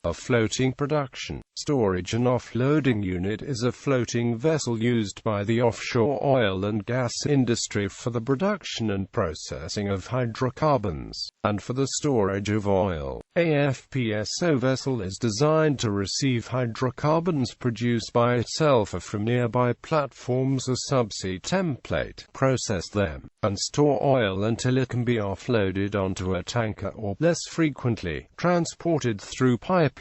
A floating production, storage and offloading unit is a floating vessel used by the offshore oil and gas industry for the production and processing of hydrocarbons, and for the storage of oil. A FPSO vessel is designed to receive hydrocarbons produced by itself or from nearby platforms or subsea template, process them, and store oil until it can be offloaded onto a tanker or, less frequently, transported through pipeline.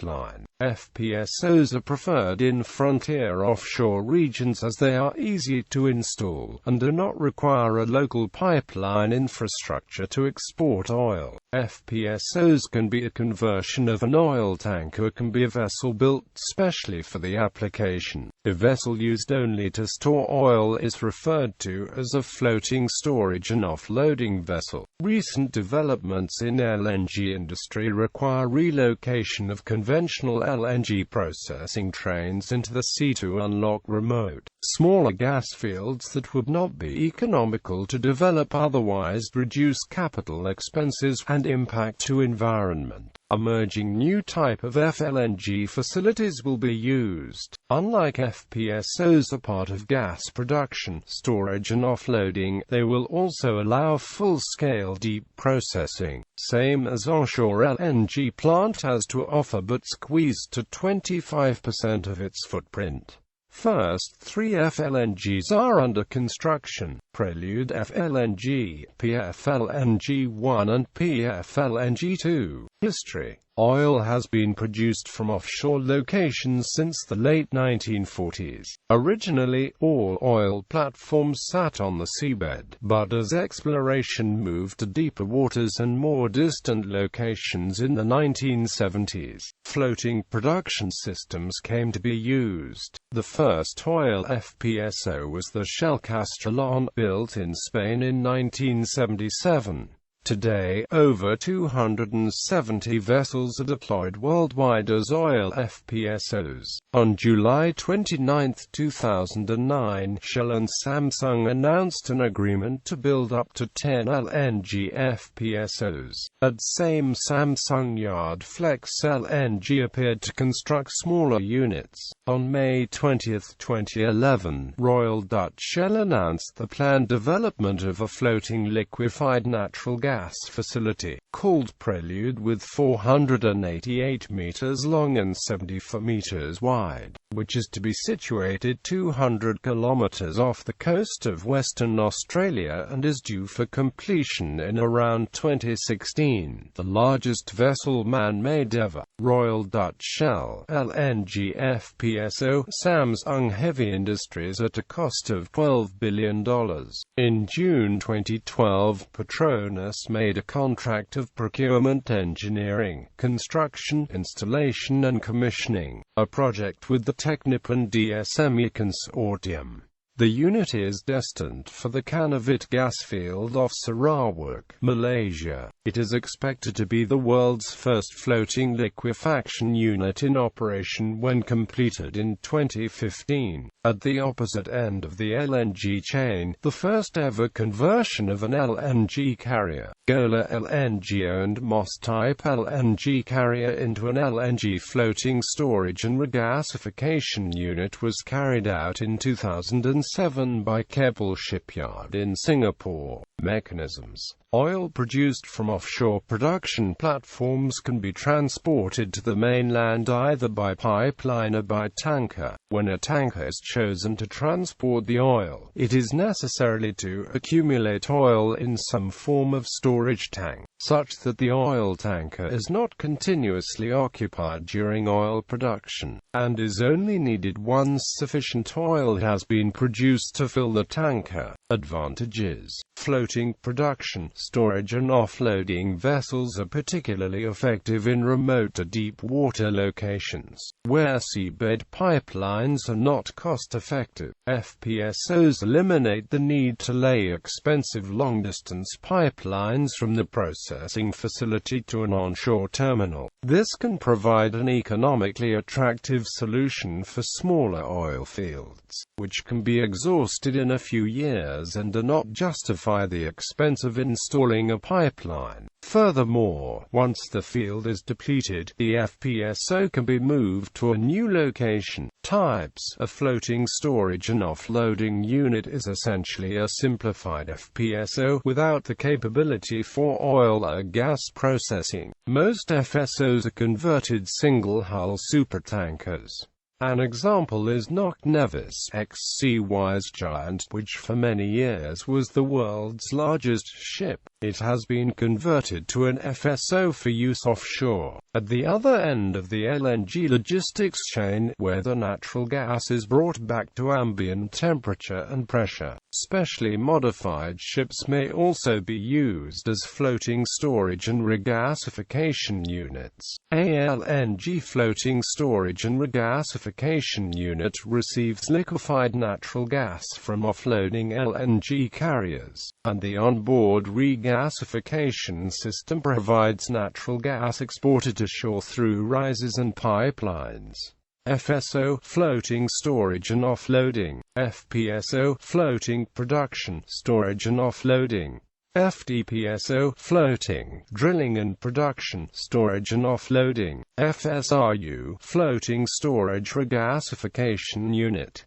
FPSOs are preferred in frontier offshore regions as they are easy to install, and do not require a local pipeline infrastructure to export oil. FPSOs can be a conversion of an oil tanker or can be a vessel built specially for the application. A vessel used only to store oil is referred to as a floating storage and offloading vessel. Recent developments in LNG industry require relocation of conventional LNG processing trains into the sea to unlock remote, smaller gas fields that would not be economical to develop otherwise, reduce capital expenses and impact to environment. Emerging new type of FLNG facilities will be used. Unlike FPSOs are part of gas production, storage and offloading, they will also allow full-scale deep processing, same as onshore LNG plant has to offer but squeezed to 25% of its footprint. First 3 FLNGs are under construction: Prelude FLNG, PFLNG-1 and PFLNG-2. History: oil has been produced from offshore locations since the late 1940s. Originally, all oil platforms sat on the seabed, but as exploration moved to deeper waters and more distant locations in the 1970s, floating production systems came to be used. The first oil FPSO was the Shell Castrolón, built in Spain in 1977. Today, over 270 vessels are deployed worldwide as oil FPSOs. On July 29, 2009, Shell and Samsung announced an agreement to build up to 10 LNG FPSOs. At same Samsung yard, Flex LNG appeared to construct smaller units. On May 20, 2011, Royal Dutch Shell announced the planned development of a floating liquefied natural gas facility, called Prelude, with 488 meters long and 74 meters wide, which is to be situated 200 kilometers off the coast of Western Australia and is due for completion in around 2016. The largest vessel man-made ever. Royal Dutch Shell LNG FPSO, Samsung Heavy Industries at a cost of $12 billion. In June 2012, Petronas made a contract of procurement, engineering, construction, installation and commissioning, a project with the Technip DSME Consortium. The unit is destined for the Canaveet gas field off Sarawak, Malaysia. It is expected to be the world's first floating liquefaction unit in operation when completed in 2015. At the opposite end of the LNG chain, the first ever conversion of an LNG carrier, Golar LNG-owned Moss-type LNG carrier into an LNG floating storage and regasification unit, was carried out in 2007 by Keppel Shipyard in Singapore. Mechanisms: oil produced from offshore production platforms can be transported to the mainland either by pipeline or by tanker. When a tanker is chosen to transport the oil, it is necessary to accumulate oil in some form of storage tank, such that the oil tanker is not continuously occupied during oil production, and is only needed once sufficient oil has been produced to fill the tanker. Advantages: floating production, storage and offloading vessels are particularly effective in remote to deep water locations, where seabed pipelines are not cost-effective. FPSOs eliminate the need to lay expensive long-distance pipelines from the processing facility to an onshore terminal. This can provide an economically attractive solution for smaller oil fields, which can be exhausted in a few years and do not justify the expense of installing a pipeline. Furthermore, once the field is depleted, the FPSO can be moved to a new location. Types: a floating storage and offloading unit is essentially a simplified FPSO without the capability for oil or gas processing. Most FSOs are converted single-hull supertankers. An example is Knock Nevis ex-Seawise Giant, which for many years was the world's largest ship. It has been converted to an FSO for use offshore, at the other end of the LNG logistics chain, where the natural gas is brought back to ambient temperature and pressure. Specially modified ships may also be used as floating storage and regasification units. A LNG floating storage and regasification unit receives liquefied natural gas from offloading LNG carriers, and the onboard regasification system provides natural gas exported to shore through rises and pipelines. FSO, floating storage and offloading. FPSO, floating production, storage and offloading. FPSO, floating, drilling and production, storage and offloading. FSRU, floating storage regasification unit.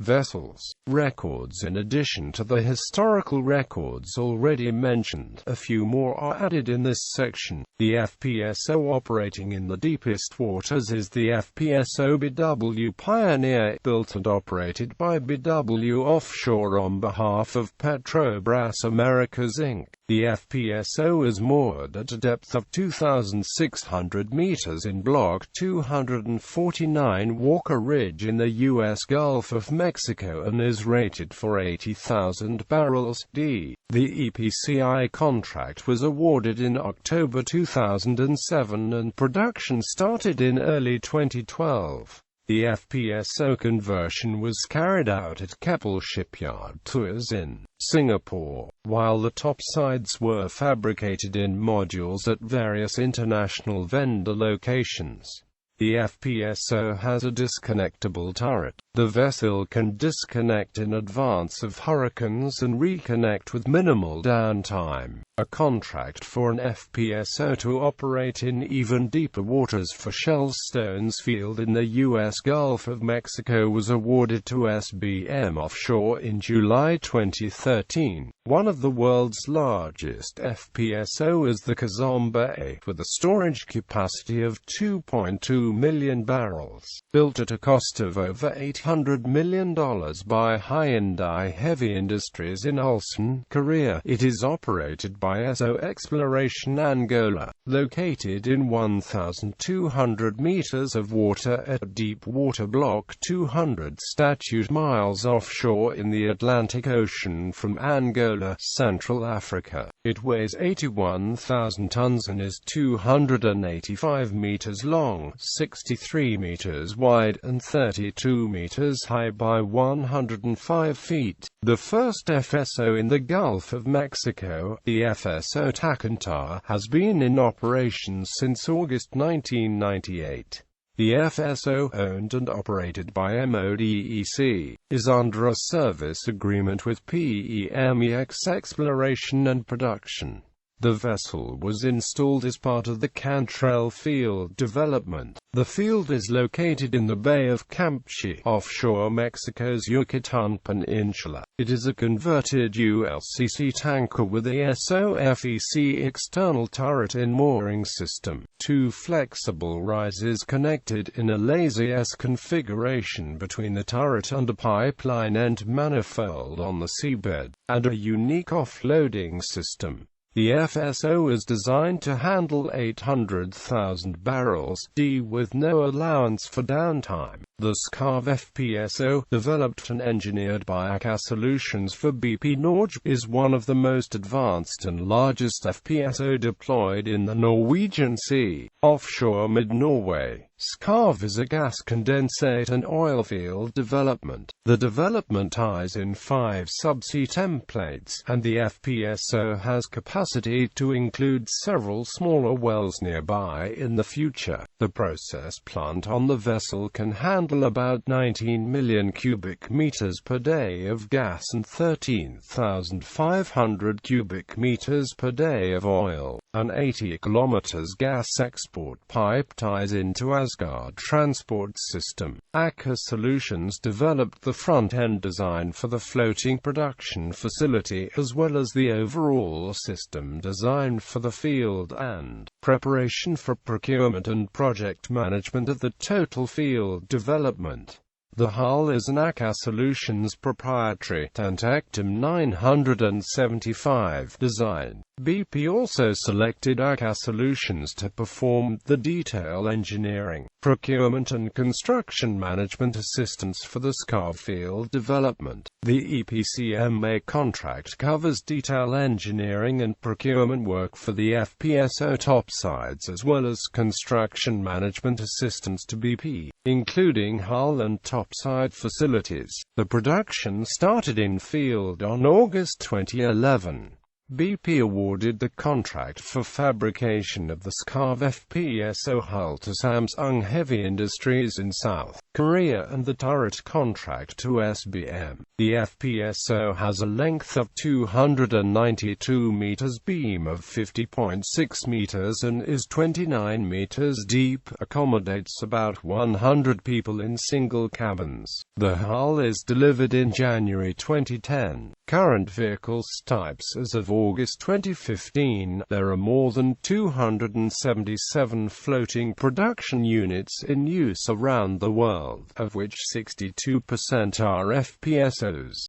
Vessels. Records. In addition to the historical records already mentioned, a few more are added in this section. The FPSO operating in the deepest waters is the FPSO BW Pioneer, built and operated by BW Offshore on behalf of Petrobras Americas Inc. The FPSO is moored at a depth of 2,600 meters in Block 249 Walker Ridge in the U.S. Gulf of Mexico and is rated for 80,000 barrels d. The EPCI contract was awarded in October 2007 and production started in early 2012. The FPSO conversion was carried out at Keppel Shipyard Tours in Singapore, while the topsides were fabricated in modules at various international vendor locations. The FPSO has a disconnectable turret. The vessel can disconnect in advance of hurricanes and reconnect with minimal downtime. A contract for an FPSO to operate in even deeper waters for Shellstone's field in the U.S. Gulf of Mexico was awarded to SBM Offshore in July 2013. One of the world's largest FPSO is the Kazumba-A, with a storage capacity of 2.2 million barrels. Built at a cost of over $800 million by Hyundai Heavy Industries in Ulsan, Korea, it is operated by ESO Exploration Angola, located in 1,200 meters of water at deep water Block 200 statute miles offshore in the Atlantic Ocean from Angola, Central Africa. It weighs 81,000 tons and is 285 meters long, 63 meters wide and 32 meters high by 105 feet. The first FSO in the Gulf of Mexico, the FSO Tacantar, has been in operation since August 1998. The FSO, owned and operated by MODEC, is under a service agreement with PEMEX Exploration and Production. The vessel was installed as part of the Cantrell field development. The field is located in the Bay of Campeche, offshore Mexico's Yucatan Peninsula. It is a converted ULCC tanker with a SOFEC external turret and mooring system, two flexible rises connected in a lazy S configuration between the turret and a pipeline and manifold on the seabed, and a unique offloading system. The FSO is designed to handle 800,000 barrels d with no allowance for downtime. The SCAV FPSO, developed and engineered by ACA Solutions for BP Norge, is one of the most advanced and largest FPSO deployed in the Norwegian Sea, offshore mid-Norway. SCAV is a gas condensate and oil field development. The development ties in 5 subsea templates, and the FPSO has capacity to include several smaller wells nearby in the future. The process plant on the vessel can handle enable about 19 million cubic meters per day of gas and 13,500 cubic meters per day of oil. An 80 km gas export pipe ties into Asgard transport system. Aker Solutions developed the front-end design for the floating production facility as well as the overall system design for the field and preparation for procurement and project management of the total field development. The hull is an Aker Solutions proprietary Tantactum 975 design. BP also selected Aker Solutions to perform the detail engineering, procurement and construction management assistance for the Skarv field development. The EPCMA contract covers detail engineering and procurement work for the FPSO topsides as well as construction management assistance to BP, including hull and topside facilities. The production started in field on August 2011. BP awarded the contract for fabrication of the Skarv FPSO hull to Samsung Heavy Industries in South Korea and the turret contract to SBM. The FPSO has a length of 292 meters, beam of 50.6 meters and is 29 meters deep, accommodates about 100 people in single cabins. The hull is delivered in January 2010. Current vehicles types as of August 2015, there are more than 277 floating production units in use around the world, of which 62% are FPSOs.